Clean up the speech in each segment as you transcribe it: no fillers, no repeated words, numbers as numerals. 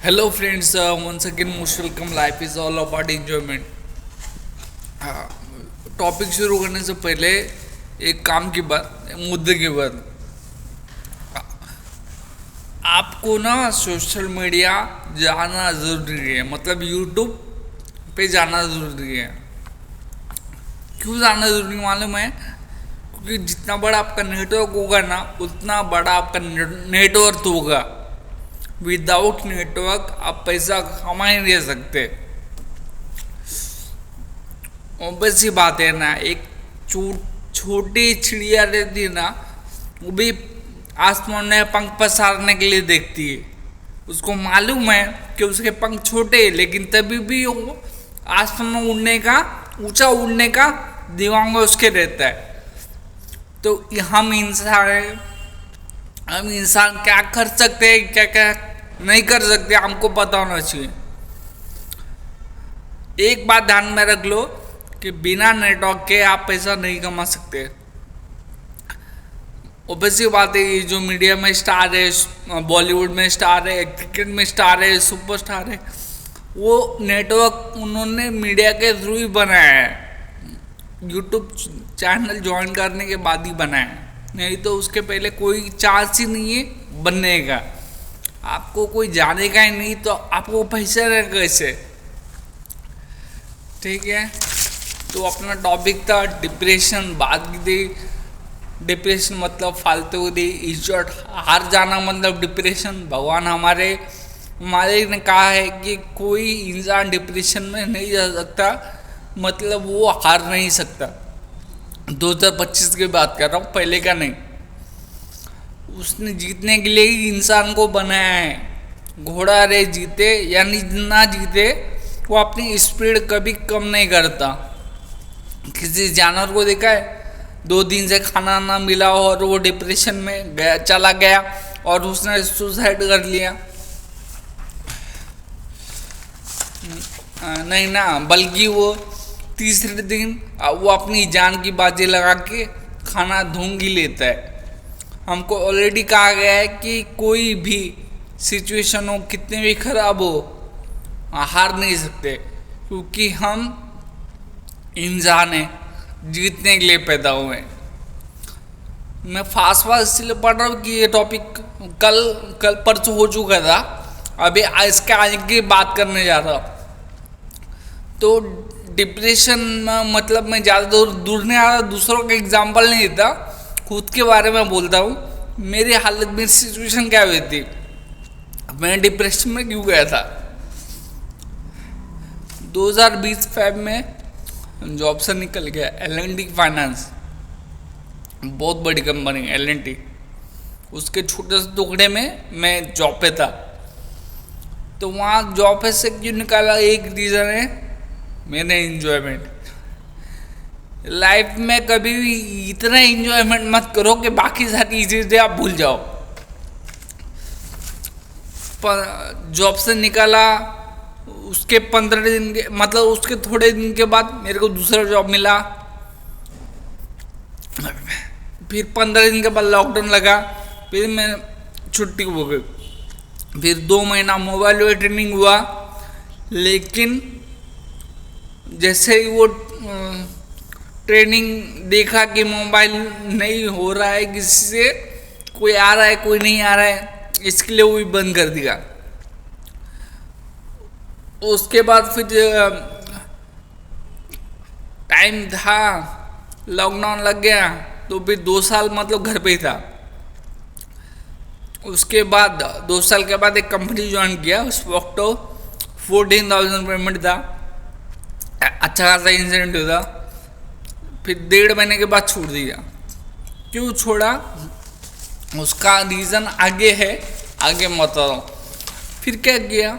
Hello friends, once again most welcome. Life is all about enjoyment. Topic शुरू करने से पहले एक काम की बात, मुद्दे की बात। आपको ना सोशल मीडिया जाना ज़रूरी है, मतलब यूट्यूब पे जाना ज़रूरी है। क्यों जाना ज़रूरी मालूम है? क्योंकि जितना बड़ा आपका नेटवर्क होगा ना, उतना बड़ा आपका नेटवर्थ होगा। विदाउट नेटवर्क आप पैसा कमा ही नहीं सकते। ऑब्वियस सी बात है ना, एक छोटी चिड़िया रहती है ना, वो भी आसमान में पंख पसारने के लिए देखती है। उसको मालूम है कि उसके पंख छोटे हैं, लेकिन तभी भी वो आसमान में उड़ने का, ऊंचा उड़ने का दिमाग में उसके रहता है। तो हम इंसान क्या कर सकते हैं, क्या क्या नहीं कर सकते, हमको पता होना चाहिए। एक बात ध्यान में रख लो कि बिना नेटवर्क के आप पैसा नहीं कमा सकते। ऑब्वियसली बात है, ये जो मीडिया में स्टार है, बॉलीवुड में स्टार है, क्रिकेट में स्टार है, सुपरस्टार है, वो नेटवर्क उन्होंने मीडिया के थ्रू ही बनाया है। यूट्यूब चैनल ज्वाइन करने के बाद ही बनाया है, नहीं तो उसके पहले कोई चांस ही नहीं है बनने का। आपको कोई जानेगा ही नहीं तो आपको पैसे रहेगा कैसे? ठीक है, तो अपना टॉपिक था डिप्रेशन। बात की थी डिप्रेशन मतलब फालतू दी इज्जत हार जाना, मतलब डिप्रेशन। भगवान हमारे ने कहा है कि कोई इंसान डिप्रेशन में नहीं जा सकता, मतलब वो हार नहीं सकता। 2025 की बात कर रहा हूँ, पहले का नहीं। उसने जीतने के लिए ही इंसान को बनाया है। घोड़ा रे जीते या ना जीते, वो अपनी स्पीड कभी कम नहीं करता। किसी जानवर को देखा है 2 दिन से खाना ना मिला और वो डिप्रेशन में चला गया और उसने सुसाइड कर लिया? नहीं ना, बल्कि वो तीसरे दिन वो अपनी जान की बाजी लगा के खाना ढूंढ ही लेता है। हमको ऑलरेडी कहा गया है कि कोई भी सिचुएशन हो, कितने भी खराब हो, हार नहीं सकते, क्योंकि हम इंसान हैं, जीतने के लिए पैदा हुए हैं। मैं फास्ट इसलिए पढ़ रहा हूँ कि ये टॉपिक कल परसों हो चुका था, अभी इसके आगे की बात करने जा रहा हूँ। तो डिप्रेशन में मतलब मैं ज़्यादा दूर नहीं आ रहा, दूसरों का एग्जाम्पल नहीं देता, खुद के बारे में बोलता हूँ। मेरी हालत, मेरी सिचुएशन क्या हुई थी, मैं डिप्रेशन में क्यों गया था। 2020 फेब में जॉब से निकल गया। L&T फाइनेंस बहुत बड़ी कंपनी है, L&T। उसके छोटे से टुकड़े में मैं जॉब पे था। तो वहाँ जॉब पे से क्यों निकाला, एक रीज़न है, मैंने एंजॉयमेंट। लाइफ में कभी भी इतना एंजॉयमेंट मत करो कि बाकी सारी चीज़ें आप भूल जाओ। पर जॉब से निकाला, उसके 15 दिन के, मतलब उसके थोड़े दिन के बाद मेरे को दूसरा जॉब मिला। फिर 15 दिन के बाद लॉकडाउन लगा, फिर मैं छुट्टी हो गई। फिर 2 महीना मोबाइल ट्रेनिंग हुआ, लेकिन जैसे ही वो ट्रेनिंग देखा कि मोबाइल नहीं हो रहा है, किसी से कोई आ रहा है कोई नहीं आ रहा है, इसके लिए वो भी बंद कर दिया। उसके बाद फिर टाइम था, लॉकडाउन लग गया, तो फिर 2 साल मतलब घर पे ही था। उसके बाद 2 साल के बाद एक कंपनी ज्वाइन किया। उस वक्त 14,000 पेमेंट था, अच्छा खासा इंसिडेंट हुआ। फिर 1.5 महीने के बाद छोड़ दिया। क्यों छोड़ा, उसका रीज़न आगे है, आगे मत बताऊँ। फिर क्या किया,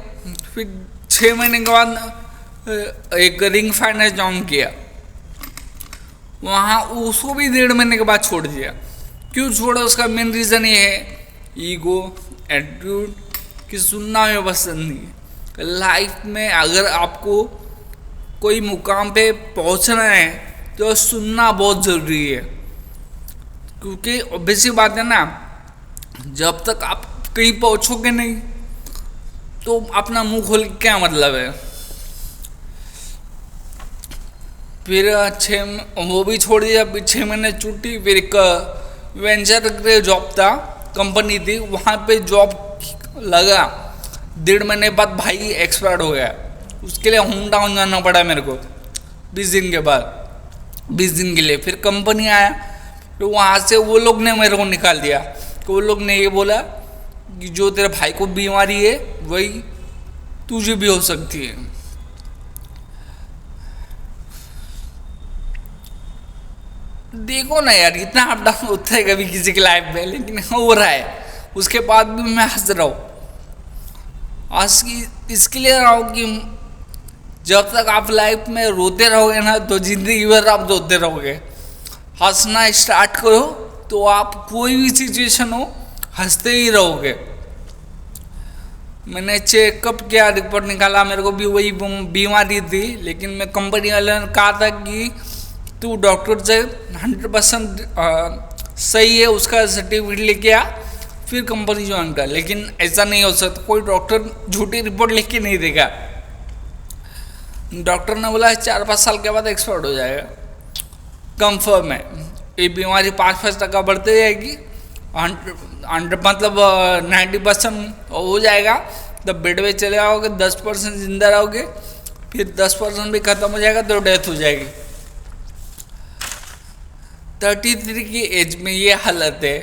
फिर 6 महीने के बाद एक रिंग फाइनेंस ज्वाइन किया। वहाँ उसको भी 1.5 महीने के बाद छोड़ दिया। क्यों छोड़ा, उसका मेन रीज़न ये है, ईगो, एटीट्यूड कि सुनना हमें पसंद नहीं है। लाइफ में अगर आपको कोई मुकाम पे पहुंचना है तो सुनना बहुत ज़रूरी है, क्योंकि ऑब्वियसली बात है ना, जब तक आप कहीं पहुंचोगे नहीं तो अपना मुंह खोल के क्या मतलब है। फिर वो भी छोड़ दिया, फिर 6 महीने छुट्टी, फिर एक वेंचर के जॉब था, कंपनी थी, वहाँ पे जॉब लगा। 1.5 महीने बाद भाई एक्सपायर हो गया, उसके लिए होम टाउन जाना पड़ा मेरे को 20 दिन के बाद, 20 दिन के लिए। फिर कंपनी आया, फिर वहाँ से वो लोग ने मेरे को निकाल दिया। तो वो लोग ने ये बोला कि जो तेरे भाई को बीमारी है वही तुझे भी हो सकती है। देखो ना यार, इतना अप डाउन होता है कभी किसी की लाइफ में, लेकिन हो रहा है। उसके बाद भी मैं हंस रहा हूँ। हंस इसके लिए रहा हूँ कि जब तक आप लाइफ में रोते रहोगे ना, तो जिंदगी भर आप रोते रहोगे। हंसना स्टार्ट करो तो आप कोई भी सिचुएशन हो हंसते ही रहोगे। मैंने चेकअप किया, रिपोर्ट निकाला, मेरे को भी वही बीमारी थी, लेकिन मैं कंपनी वाले ने कहा था कि तू डॉक्टर से 100% सही है, उसका सर्टिफिकेट लेके आ, फिर कंपनी ज्वाइन कर। लेकिन ऐसा नहीं हो सकता, कोई डॉक्टर झूठी रिपोर्ट लिख के नहीं देगा। डॉक्टर ने बोला 4-5 साल के बाद एक्सपर्ट हो जाएगा, कंफर्म है। ये बीमारी 5% बढ़ते जाएगी, 100 मतलब 90% हो जाएगा, तब बेड पे चले आओगे, 10% जिंदा रहोगे, फिर 10% भी खत्म हो जाएगा तो डेथ हो जाएगी। 33 की एज में ये हालत है।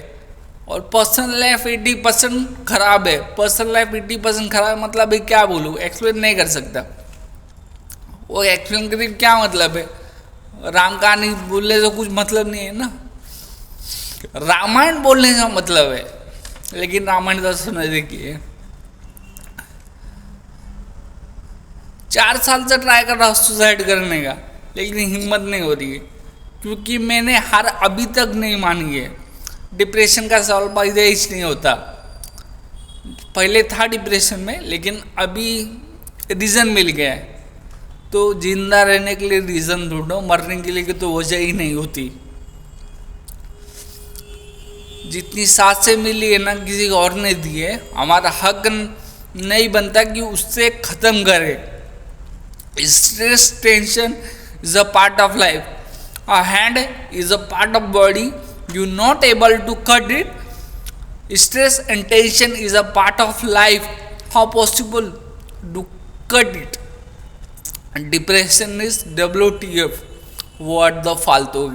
और पर्सनल लाइफ 80% खराब है। पर्सनल लाइफ 80% खराब मतलब क्या बोलूँ, एक्सप्लेन नहीं कर सकता। वो एक्सप्लेन करके क्या मतलब है, राम कहानी बोलने से कुछ मतलब नहीं है ना। रामायण बोलने का मतलब है, लेकिन रामायण तो सुना देखिए। 4 साल से ट्राई कर रहा हूँ सुसाइड करने का, लेकिन हिम्मत नहीं हो रही है, क्योंकि मैंने हार अभी तक नहीं मानी है। डिप्रेशन का सवाल पैदा नहीं होता। पहले था डिप्रेशन में, लेकिन अभी रीज़न मिल गया है। तो जिंदा रहने के लिए रीज़न ढूंढो, मरने के लिए तो वजह ही नहीं होती। जितनी सांसें मिली है ना, किसी और ने दी है, हमारा हक नहीं बनता कि उससे ख़त्म करे। Stress tension is a part of life. A hand is a part of body. You not able to cut it. Stress and tension is a part of life. How possible to cut it? And depression is WTF. What the फालतू